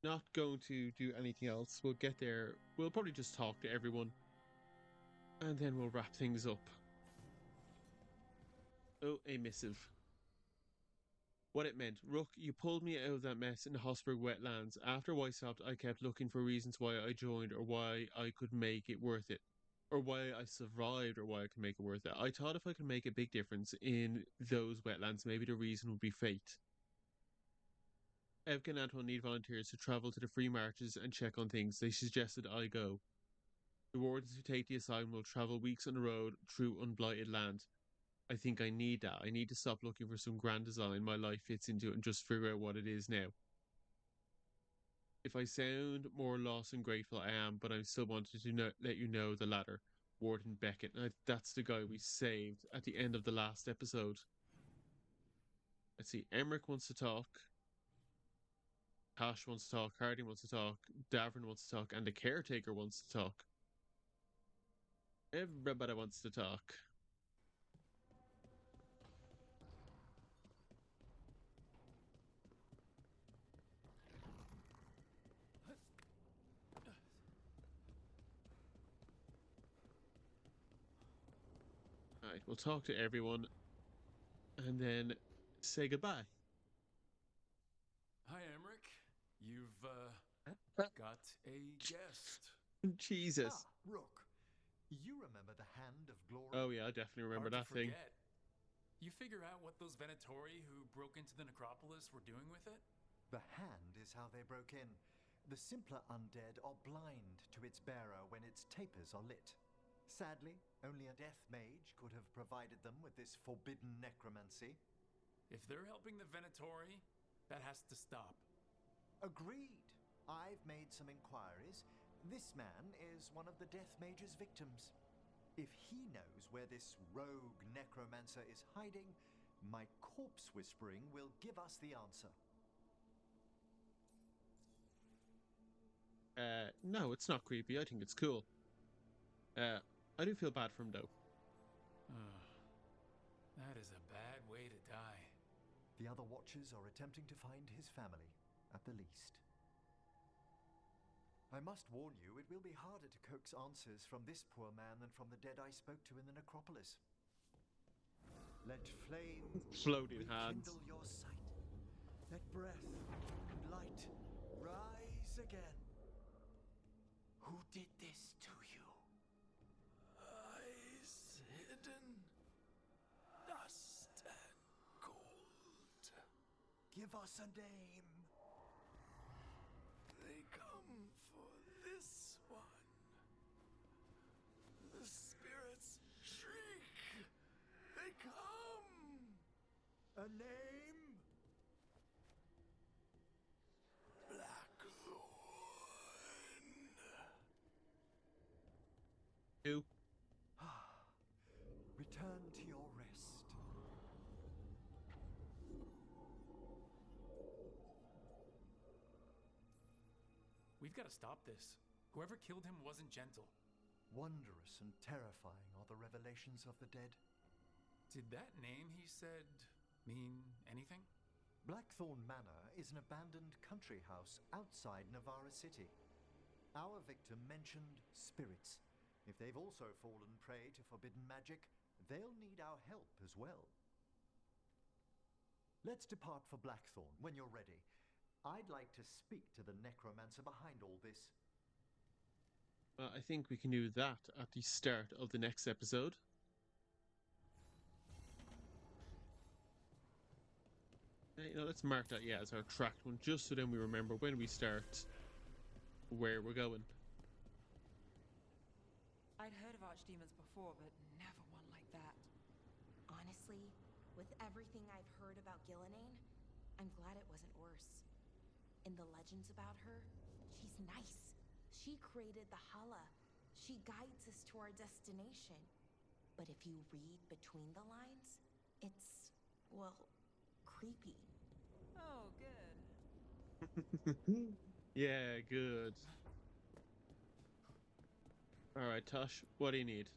Not going to do anything else. We'll get there. We'll probably just talk to everyone. And then we'll wrap things up. Oh, a missive. What it meant. Rook, you pulled me out of that mess in the Hosberg wetlands. After I stopped, I kept looking for reasons why I joined or why I could make it worth it. Or why I survived or why I could make it worth it. I thought if I could make a big difference in those wetlands, maybe the reason would be fate. Evgen and Antoine need volunteers to travel to the free marches and check on things. They suggested I go. The wardens who take the assignment will travel weeks on the road through unblighted land. I think I need that. I need to stop looking for some grand design my life fits into it and just figure out what it is now. If I sound more lost and grateful, I am, but I still wanted to let you know the latter. Warden Beckett. That's the guy we saved at the end of the last episode. Let's see. Emmerich wants to talk. Tosh wants to talk. Harding wants to talk. Davern wants to talk. And the caretaker wants to talk. Everybody wants to talk. Alright, we'll talk to everyone and then say goodbye. Hi, Emmerich. You've got a guest. Jesus. Rook. You remember the Hand of Glory? Oh yeah, I definitely remember Hard that to thing. forget. You figure out what those Venatori who broke into the necropolis were doing with it? The hand is how they broke in. The simpler undead are blind to its bearer when its tapers are lit. Sadly, only a death mage could have provided them with this forbidden necromancy. If they're helping the Venatori, that has to stop. Agreed. I've made some inquiries. This man is one of the death mage's victims. If he knows where this rogue necromancer is hiding, my corpse whispering will give us the answer. No, it's not creepy. I think it's cool. I do feel bad for him though. That is a bad way to die. The other watchers are attempting to find his family, at the least. I must warn you, it will be harder to coax answers from this poor man than from the dead I spoke to in the necropolis. Let flame Floating hands. rekindle your sight. Let breath and light rise again. Who did this to you? Eyes hidden, dust and gold. Give us a name. They come for this one. The spirits shriek. They come. A name? Blackthorn. Who? Return to your rest. We've got to stop this. Whoever killed him wasn't gentle. Wondrous and terrifying are the revelations of the dead. Did that name he said mean anything? Blackthorn Manor is an abandoned country house outside Navarra City. Our victim mentioned spirits. If they've also fallen prey to forbidden magic, they'll need our help as well. Let's depart for Blackthorn when you're ready. I'd like to speak to the necromancer behind all this. I think we can do that at the start of the next episode. Let's mark that, as our tracked one, just so then we remember when we start where we're going. I'd heard of archdemons before, but never one like that. Honestly, with everything I've heard about Gillenane, I'm glad it wasn't worse. In the legends about her, she's nice. She created the Hala. She guides us to our destination. But if you read between the lines, it's, well, creepy. Oh, good. Yeah, good. Alright, Tosh, what do you need?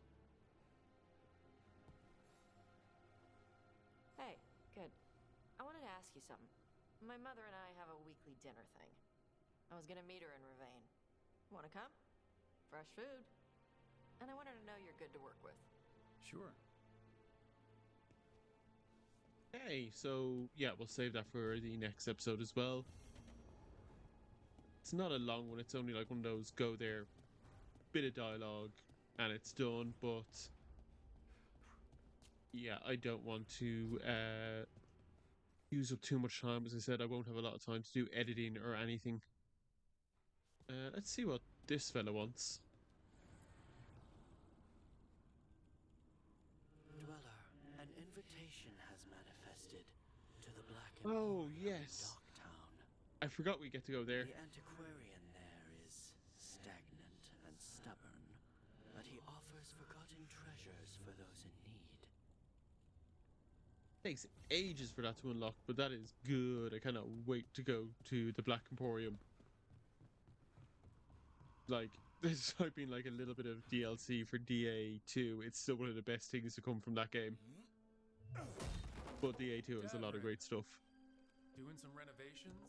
Hey, good. I wanted to ask you something. My mother and I have a weekly dinner thing. I was gonna meet her in Ravane. Wanna come? Fresh food. And I wanted to know you're good to work with. Sure. Hey, so yeah, we'll save that for the next episode as well. It's not a long one, it's only like one of those go there, bit of dialogue, and it's done, but yeah, I don't want to use up too much time. As I said, I won't have a lot of time to do editing or anything. Let's see what this fella wants. Dweller, an invitation has manifested to the Black Oh, Emporium yes. in Darktown. I forgot we get to go there. The antiquarian there is stagnant and stubborn, but he offers forgotten treasures for those in need. Takes ages for that to unlock, but that is good. I cannot wait to go to the Black Emporium. Like, this might be like a little bit of DLC for DA2. It's still one of the best things to come from that game. But DA2 has a lot of great stuff. Doing some renovations?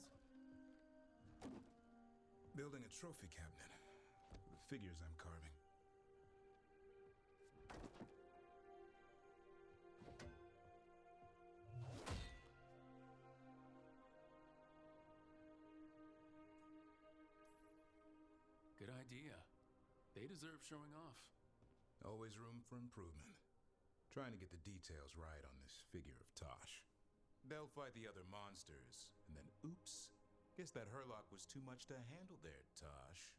Building a trophy cabinet. The figures I'm carving. Good idea. They deserve showing off. Always room for improvement. Trying to get the details right on this figure of Tosh. They'll fight the other monsters, and then oops. Guess that Herlock was too much to handle there, Tosh.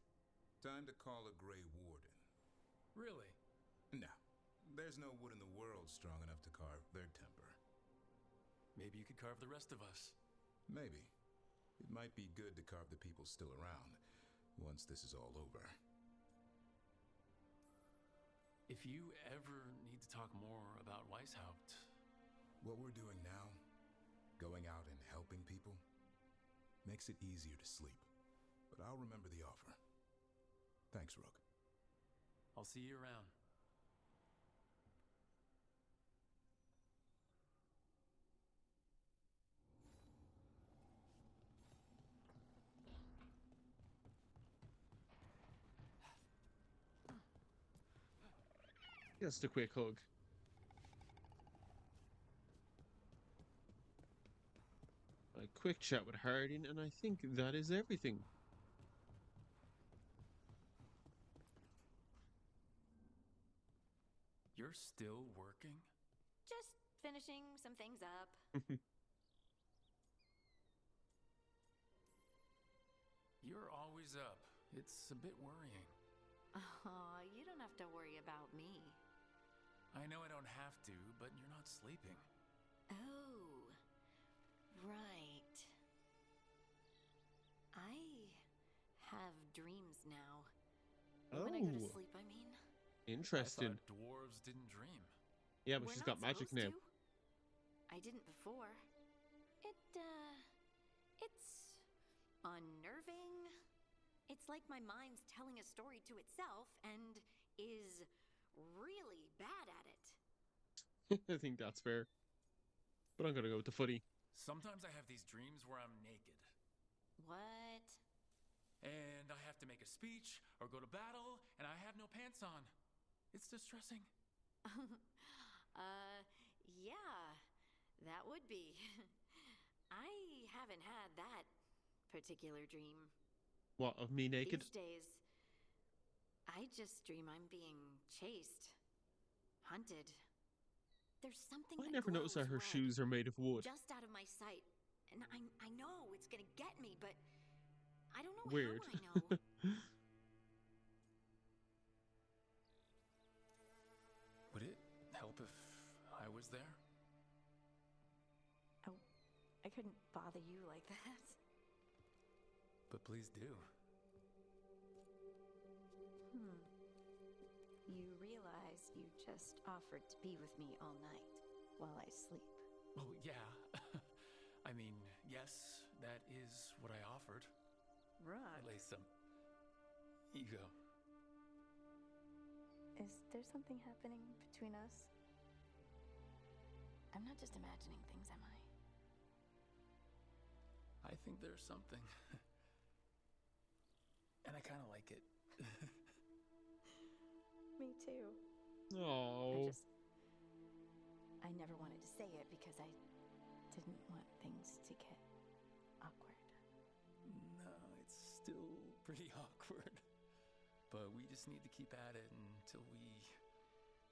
Time to call a Grey Warden. Really? No. There's no wood in the world strong enough to carve their temper. Maybe you could carve the rest of us. Maybe. It might be good to carve the people still around, once this is all over. If you ever need to talk more about Weishaupt... What we're doing now, going out and helping people, makes it easier to sleep. But I'll remember the offer. Thanks, Rook. I'll see you around. Just a quick hug. A quick chat with Harding, and I think that is everything. You're still working? Just finishing some things up. You're always up. It's a bit worrying. Oh, you don't have to worry about me. I know I don't have to, but you're not sleeping. Oh, right. I have dreams now. When I go to sleep, I mean. Interesting. I thought dwarves didn't dream. Yeah, but We're she's not got magic supposed now. to. I didn't before. It's unnerving. It's like my mind's telling a story to itself and is really bad at it. I think that's fair. But I'm gonna go with the footy. Sometimes I have these dreams where I'm naked. What? And I have to make a speech or go to battle, and I have no pants on. It's distressing. Yeah, that would be. I haven't had that particular dream. What, of me naked? These days, I just dream I'm being chased, hunted. There's something I that never noticed that her glows shoes are made of wood. just out of my sight, and I know it's gonna get me, but I don't know Weird. how I know. Would it help if I was there? Oh, I couldn't bother you like that. But please do. You realize you just offered to be with me all night while I sleep. Oh, yeah. I mean, yes, that is what I offered. Right. Lay some ego. Is there something happening between us? I'm not just imagining things, am I? I think there's something. And I kind of like it. Me too. Oh. I never wanted to say it because I didn't want things to get awkward. No, it's still pretty awkward. But we just need to keep at it until we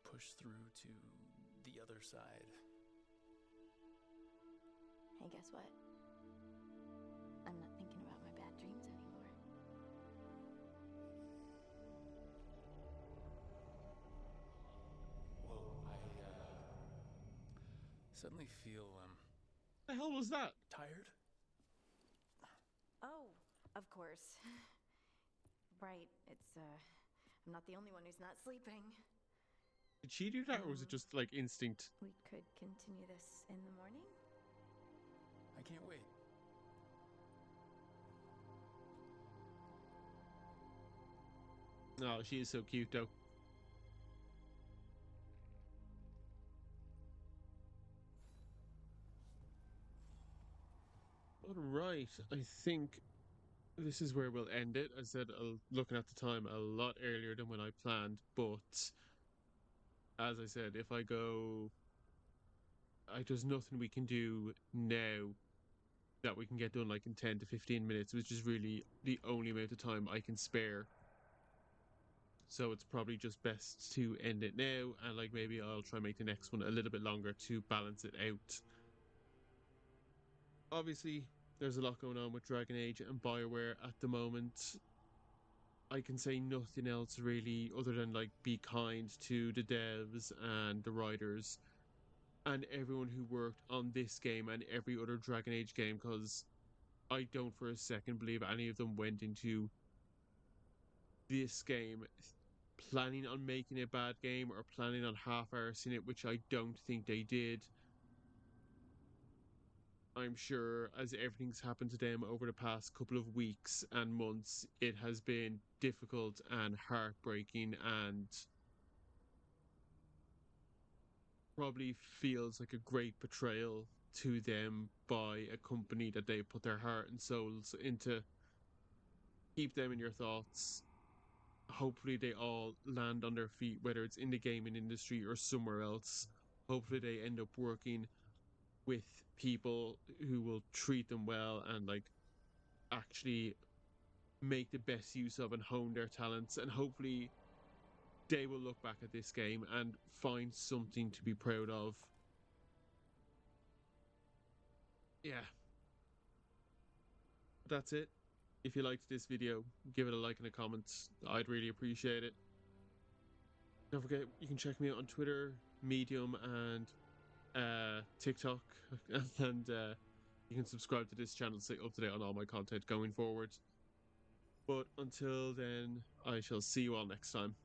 push through to the other side. Hey, guess what? I'm not thinking about my bad dreams anymore. Whoa, I suddenly feel, The hell was that? tired. Oh, of course. Right, it's, I'm not the only one who's not sleeping. Did she do that, or was it just like instinct? We could continue this in the morning? I can't wait. Oh, she is so cute, though. Alright, I think this is where we'll end it. I said, looking at the time, a lot earlier than when I planned, but as I said, if I go, there's nothing we can do now that we can get done like in 10 to 15 minutes, which is really the only amount of time I can spare. so it's probably just best to end it now, and like maybe I'll try and make the next one a little bit longer to balance it out. Obviously, there's a lot going on with Dragon Age and Bioware at the moment. I can say nothing else really other than like be kind to the devs and the writers and everyone who worked on this game and every other Dragon Age game, because I don't for a second believe any of them went into this game planning on making a bad game or planning on half-arsing it, which I don't think they did. I'm sure as everything's happened to them over the past couple of weeks and months, it has been difficult and heartbreaking and probably feels like a great betrayal to them by a company that they put their heart and souls into. Keep them in your thoughts. Hopefully they all land on their feet, whether it's in the gaming industry or somewhere else. Hopefully they end up working with people who will treat them well and like actually make the best use of and hone their talents, and hopefully they will look back at this game and find something to be proud of. Yeah, that's it. If you liked this video, give it a like and a comment. I'd really appreciate it. Don't forget, you can check me out on Twitter, Medium, and TikTok, and you can subscribe to this channel to stay up to date on all my content going forward. But until then, I shall see you all next time.